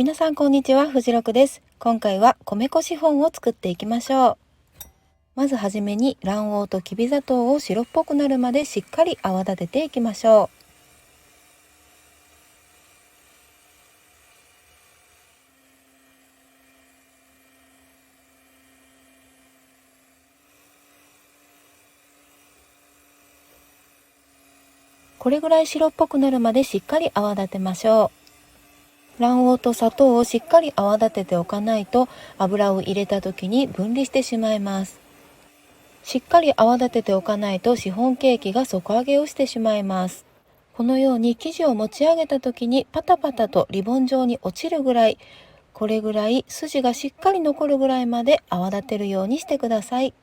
皆さんこんにちは、フジロクです。今回は米粉シフォンを作っていきましょう。まずはじめに卵黄ときび砂糖を白っぽくなるまでしっかり泡立てていきましょう。これぐらい白っぽくなるまでしっかり泡立てましょう。卵黄と砂糖をしっかり泡立てておかないと油を入れた時に分離してしまいます。しっかり泡立てておかないとシフォンケーキが底上げをしてしまいます。このように生地を持ち上げた時にパタパタとリボン状に落ちるぐらい、これぐらい筋がしっかり残るぐらいまで泡立てるようにしてください。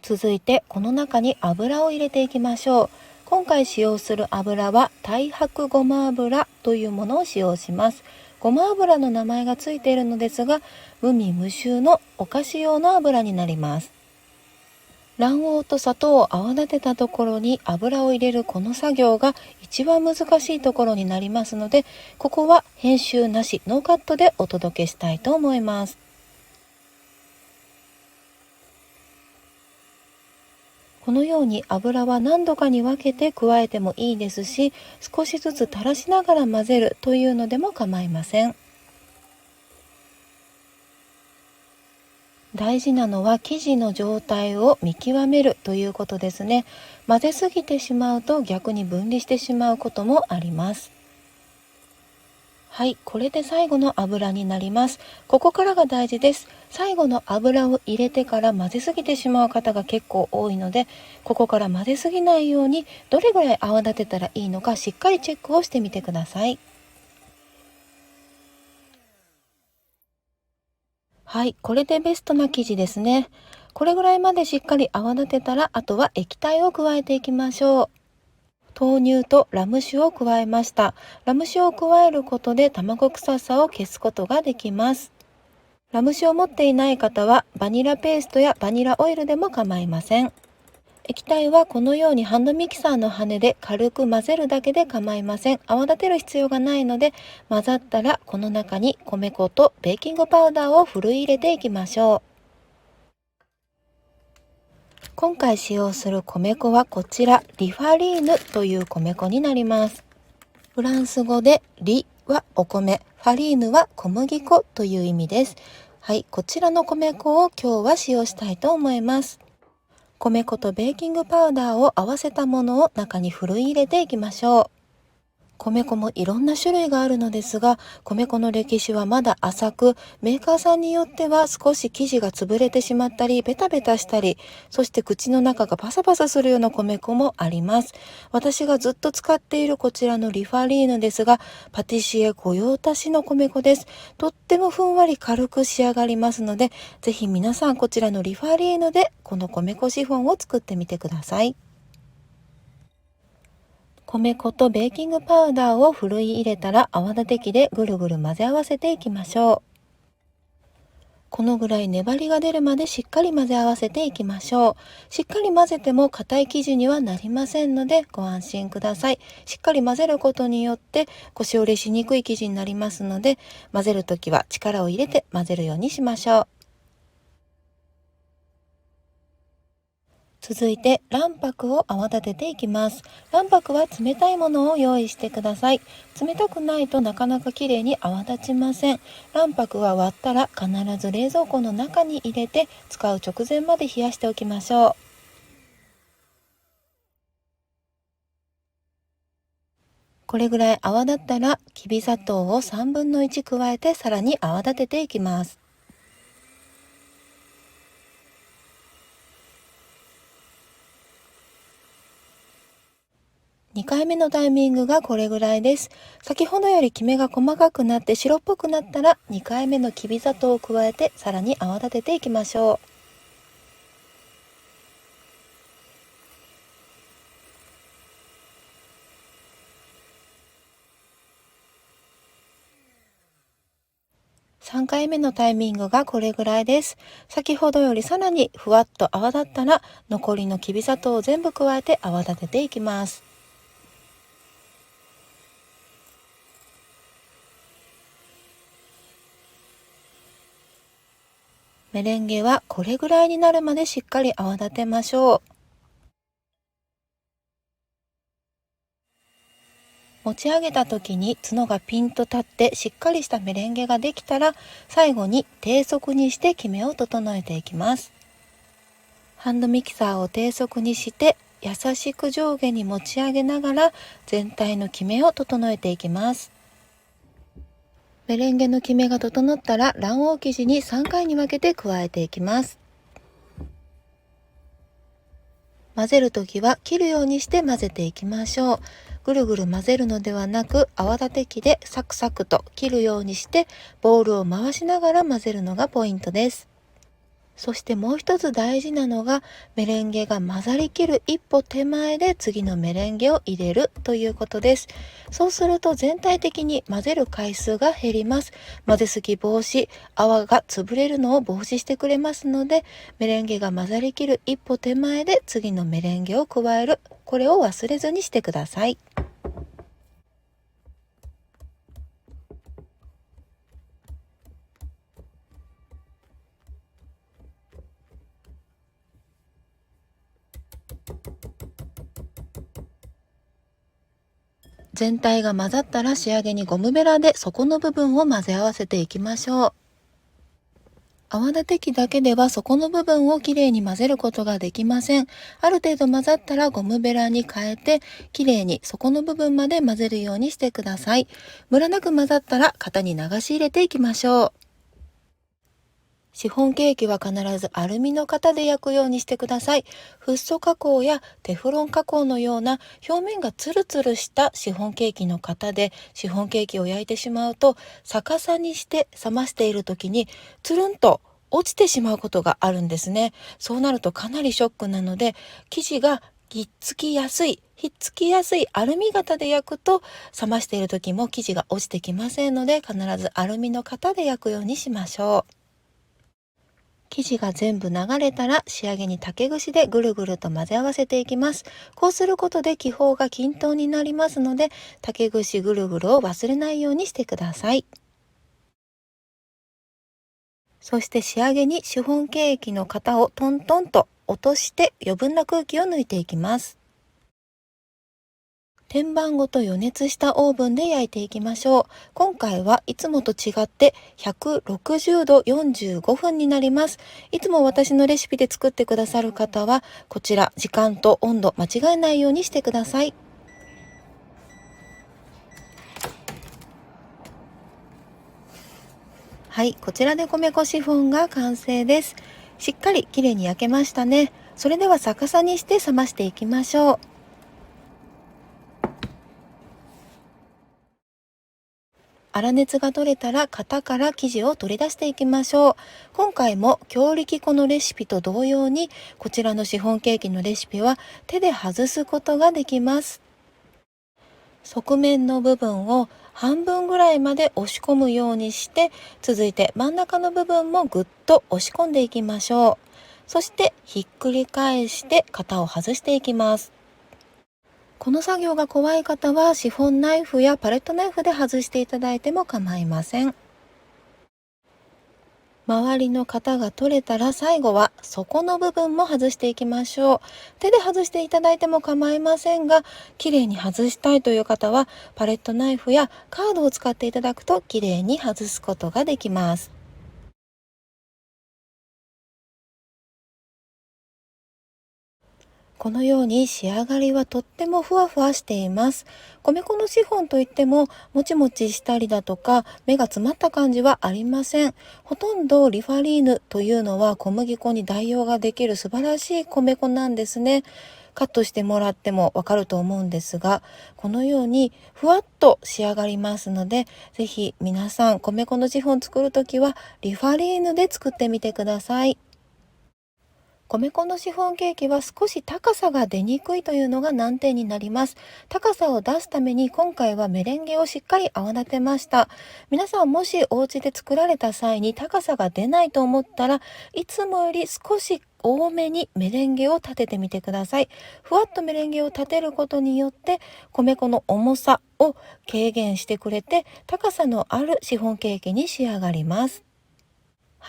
続いてこの中に油を入れていきましょう。今回使用する油は太白ごま油というものを使用します。ごま油の名前がついているのですが、無味無臭のお菓子用の油になります。卵黄と砂糖を泡立てたところに油を入れるこの作業が一番難しいところになりますので、ここは編集なしノーカットでお届けしたいと思います。このように油は何度かに分けて加えてもいいですし、少しずつ垂らしながら混ぜるというのでも構いません。大事なのは生地の状態を見極めるということですね。混ぜすぎてしまうと逆に分離してしまうこともあります。はい、これで最後の油になります。ここからが大事です。最後の油を入れてから混ぜすぎてしまう方が結構多いので、ここから混ぜすぎないようにどれぐらい泡立てたらいいのかしっかりチェックをしてみてください。はい、これでベストな生地ですね。これぐらいまでしっかり泡立てたら、あとは液体を加えていきましょう。豆乳とラム酒を加えました。ラム酒を加えることで卵臭さを消すことができます。ラム酒を持っていない方はバニラペーストやバニラオイルでも構いません。液体はこのようにハンドミキサーの羽で軽く混ぜるだけで構いません。泡立てる必要がないので、混ざったらこの中に米粉とベーキングパウダーをふるい入れていきましょう。今回使用する米粉はこちら、リファリーヌという米粉になります。フランス語でリはお米、ファリーヌは小麦粉という意味です。はい、こちらの米粉を今日は使用したいと思います。米粉とベーキングパウダーを合わせたものを中にふるい入れていきましょう。米粉もいろんな種類があるのですが、米粉の歴史はまだ浅く、メーカーさんによっては少し生地が潰れてしまったり、ベタベタしたり、そして口の中がパサパサするような米粉もあります。私がずっと使っているこちらのリファリーヌですが、パティシエ御用達の米粉です。とってもふんわり軽く仕上がりますので、ぜひ皆さんこちらのリファリーヌでこの米粉シフォンを作ってみてください。米粉とベーキングパウダーをふるい入れたら泡立て器でぐるぐる混ぜ合わせていきましょう。このぐらい粘りが出るまでしっかり混ぜ合わせていきましょう。しっかり混ぜても硬い生地にはなりませんのでご安心ください。しっかり混ぜることによって腰折れしにくい生地になりますので、混ぜるときは力を入れて混ぜるようにしましょう。続いて卵白を泡立てていきます。卵白は冷たいものを用意してください。冷たくないとなかなかきれいに泡立ちません。卵白は割ったら必ず冷蔵庫の中に入れて使う直前まで冷やしておきましょう。これぐらい泡立ったらきび砂糖を1/3加えてさらに泡立てていきます。2回目のタイミングがこれぐらいです。先ほどよりきめが細かくなって白っぽくなったら2回目のきび砂糖を加えてさらに泡立てていきましょう。3回目のタイミングがこれぐらいです。先ほどよりさらにふわっと泡立ったら残りのきび砂糖を全部加えて泡立てていきます。メレンゲはこれぐらいになるまでしっかり泡立てましょう。持ち上げた時に角がピンと立ってしっかりしたメレンゲができたら、最後に低速にしてキメを整えていきます。ハンドミキサーを低速にして優しく上下に持ち上げながら全体のキメを整えていきます。メレンゲのキメが整ったら卵黄生地に3回に分けて加えていきます。混ぜるときは切るようにして混ぜていきましょう。ぐるぐる混ぜるのではなく、泡立て器でサクサクと切るようにしてボウルを回しながら混ぜるのがポイントです。そしてもう一つ大事なのが、メレンゲが混ざりきる一歩手前で次のメレンゲを入れるということです。そうすると全体的に混ぜる回数が減ります。混ぜすぎ防止、泡が潰れるのを防止してくれますので、メレンゲが混ざりきる一歩手前で次のメレンゲを加える。これを忘れずにしてください。全体が混ざったら仕上げにゴムベラで底の部分を混ぜ合わせていきましょう。泡立て器だけでは底の部分をきれいに混ぜることができません。ある程度混ざったらゴムベラに変えて、きれいに底の部分まで混ぜるようにしてください。ムラなく混ざったら型に流し入れていきましょう。シフォンケーキは必ずアルミの型で焼くようにしてください。フッ素加工やテフロン加工のような表面がツルツルしたシフォンケーキの型でシフォンケーキを焼いてしまうと、逆さにして冷ましている時につるんと落ちてしまうことがあるんですね。そうなるとかなりショックなので、生地がひっつきやすいアルミ型で焼くと、冷ましている時も生地が落ちてきませんので、必ずアルミの型で焼くようにしましょう。生地が全部流れたら仕上げに竹串でぐるぐると混ぜ合わせていきます。こうすることで気泡が均等になりますので、竹串ぐるぐるを忘れないようにしてください。そして仕上げにシフォンケーキの型をトントンと落として余分な空気を抜いていきます。天板ごと予熱したオーブンで焼いていきましょう。今回はいつもと違って160度45分になります。いつも私のレシピで作ってくださる方は、こちら時間と温度間違えないようにしてください。はい、こちらで米粉シフォンが完成です。しっかりきれいに焼けましたね。それでは逆さにして冷ましていきましょう。粗熱が取れたら型から生地を取り出していきましょう。今回も強力粉のレシピと同様に、こちらのシフォンケーキのレシピは手で外すことができます。側面の部分を半分ぐらいまで押し込むようにして、続いて真ん中の部分もぐっと押し込んでいきましょう。そしてひっくり返して型を外していきます。この作業が怖い方はシフォンナイフやパレットナイフで外していただいても構いません。周りの型が取れたら最後は底の部分も外していきましょう。手で外していただいても構いませんが、綺麗に外したいという方はパレットナイフやカードを使っていただくと綺麗に外すことができます。このように仕上がりはとってもふわふわしています。米粉のシフォンといってももちもちしたりだとか目が詰まった感じはありません。ほとんどリファリーヌというのは小麦粉に代用ができる素晴らしい米粉なんですね。カットしてもらってもわかると思うんですが、このようにふわっと仕上がりますので、ぜひ皆さん米粉のシフォン作るときはリファリーヌで作ってみてください。米粉のシフォンケーキは少し高さが出にくいというのが難点になります。高さを出すために今回はメレンゲをしっかり泡立てました。皆さんもしお家で作られた際に高さが出ないと思ったら、いつもより少し多めにメレンゲを立ててみてください。ふわっとメレンゲを立てることによって米粉の重さを軽減してくれて、高さのあるシフォンケーキに仕上がります。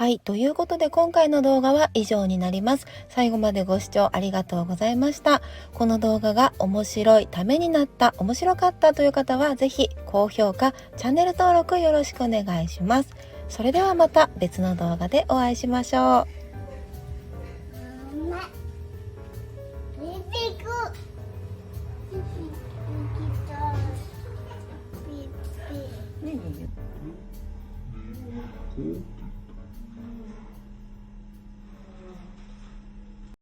はい、ということで今回の動画は以上になります。最後までご視聴ありがとうございました。この動画が面白い、ためになった、面白かったという方はぜひ高評価、チャンネル登録よろしくお願いします。それではまた別の動画でお会いしましょう。ねえねえ。